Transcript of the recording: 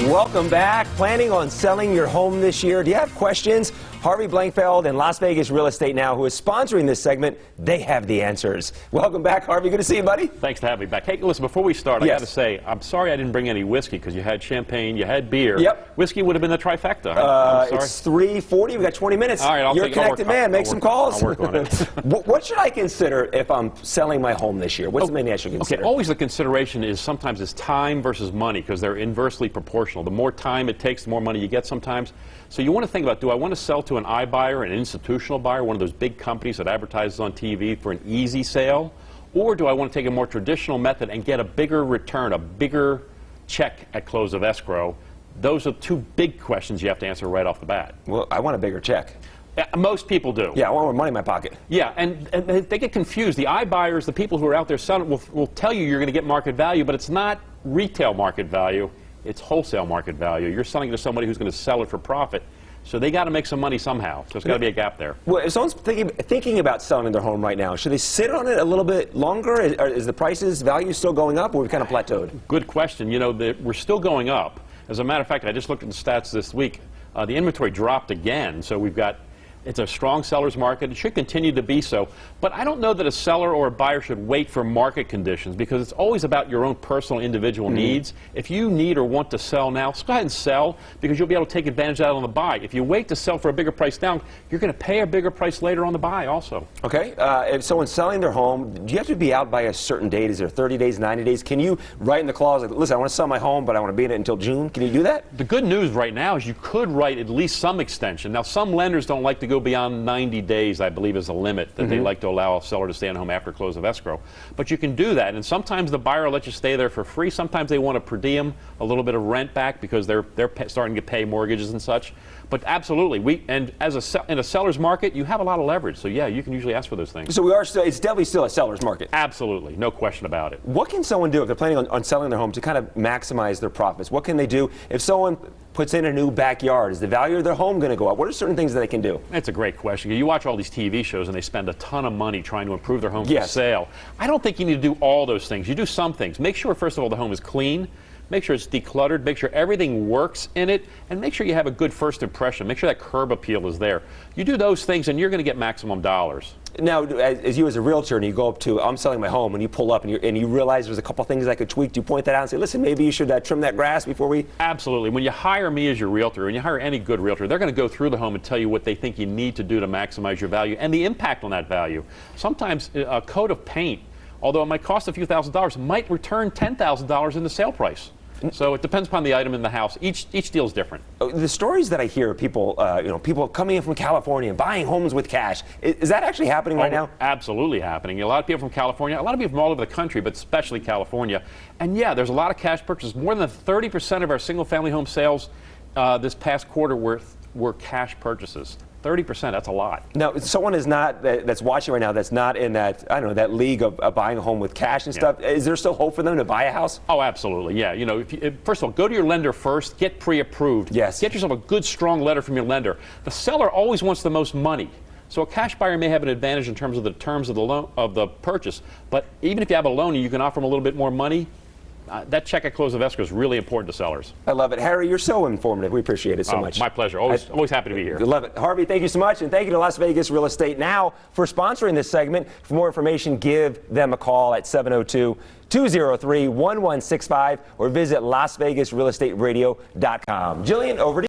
Welcome back. Planning on selling your home this year? Do you have questions? Harvey Blankfeld and Las Vegas Real Estate Now, who is sponsoring this segment, they have the answers. Welcome back, Harvey. Good to see you, buddy. Thanks for having me back. Hey, listen, before we start, Yes. I got to say, I'm sorry I didn't bring any whiskey because you had champagne, you had beer. Yep. Whiskey would have been the trifecta. I'm sorry. It's 3:40. We got 20 minutes. All right, You're a connected man. Make some calls. I'll work on it. What should I consider if I'm selling my home this year? What's the main thing I should consider? Okay, always the consideration is sometimes it's time versus money because they're inversely proportional. The more time it takes, the more money you get sometimes. So you want to think about, do I want to sell to an iBuyer, an institutional buyer, one of those big companies that advertises on TV for an easy sale? Or do I want to take a more traditional method and get a bigger return, a bigger check at close of escrow? Those are two big questions you have to answer right off the bat. Well, I want a bigger check. Most people do. Yeah, I want more money in my pocket. Yeah, and they get confused. The iBuyers, the people who are out there selling, will tell you you're going to get market value, but it's not retail market value. It's wholesale market value. You're selling to somebody who's going to sell it for profit. So they got to make some money somehow. So there's got to be a gap there. Well, if someone's thinking about selling their home right now, should they sit on it a little bit longer? Is the prices, value still going up, or we've kind of plateaued? Good question. You know, we're still going up. As a matter of fact, I just looked at the stats this week. The inventory dropped again. So we've got, it's a strong seller's market. It should continue to be so. But I don't know that a seller or a buyer should wait for market conditions because it's always about your own personal individual needs. If you need or want to sell now, go ahead and sell because you'll be able to take advantage of that on the buy. If you wait to sell for a bigger price down, you're going to pay a bigger price later on the buy also. Okay. If someone's selling their home, do you have to be out by a certain date? Is there 30 days, 90 days? Can you write in the clause, like, listen, I want to sell my home, but I want to be in it until June? Can you do that? The good news right now is you could write at least some extension. Now, some lenders don't like to go beyond 90 days, I believe, is the limit that they like to allow a seller to stay in home after close of escrow. But you can do that, and sometimes the buyer will let you stay there for free. Sometimes they want a per diem, a little bit of rent back because they're starting to pay mortgages and such. But absolutely, in a seller's market, you have a lot of leverage. So yeah, you can usually ask for those things. So it's definitely still a seller's market. Absolutely, no question about it. What can someone do if they're planning on selling their home to kind of maximize their profits? What can they do if someone puts in a new backyard? Is the value of their home going to go up? What are certain things that they can do? That's a great question. You watch all these TV shows and they spend a ton of money trying to improve their home for sale. I don't think you need to do all those things. You do some things. Make sure, first of all, the home is clean. Make sure it's decluttered, make sure everything works in it, and make sure you have a good first impression. Make sure that curb appeal is there. You do those things and you're going to get maximum dollars. Now, as you as a realtor and you go up to, I'm selling my home, and you pull up and you realize there's a couple things I could tweak, do you point that out and say, listen, maybe you should trim that grass before we... Absolutely. When you hire me as your realtor, and you hire any good realtor, they're going to go through the home and tell you what they think you need to do to maximize your value and the impact on that value. Sometimes a coat of paint, although it might cost a few $1,000s, might return $10,000 in the sale price. So it depends upon the item in the house. Each deal is different. The stories that I hear, people coming in from California and buying homes with cash, is that actually happening right now? Absolutely happening. A lot of people from California, a lot of people from all over the country, but especially California. And yeah, there's a lot of cash purchases. More than 30% of our single-family home sales this past quarter were cash purchases. 30%, that's a lot. Now, someone is not that's watching right now that's not in that, I don't know, that league of buying a home with cash and stuff. Is there still hope for them to buy a house? Oh, absolutely. Yeah. You know, first of all, go to your lender first. Get pre-approved. Yes. Get yourself a good, strong letter from your lender. The seller always wants the most money. So a cash buyer may have an advantage in terms of the terms of the loan of the purchase. But even if you have a loan and you can offer them a little bit more money, that check at close of escrow is really important to sellers. I love it. Harry, you're so informative. We appreciate it so much. My pleasure. Always happy to be here. Love it. Harvey, thank you so much. And thank you to Las Vegas Real Estate Now for sponsoring this segment. For more information, give them a call at 702-203-1165 or visit LasVegasRealEstateRadio.com. Jillian, over to you.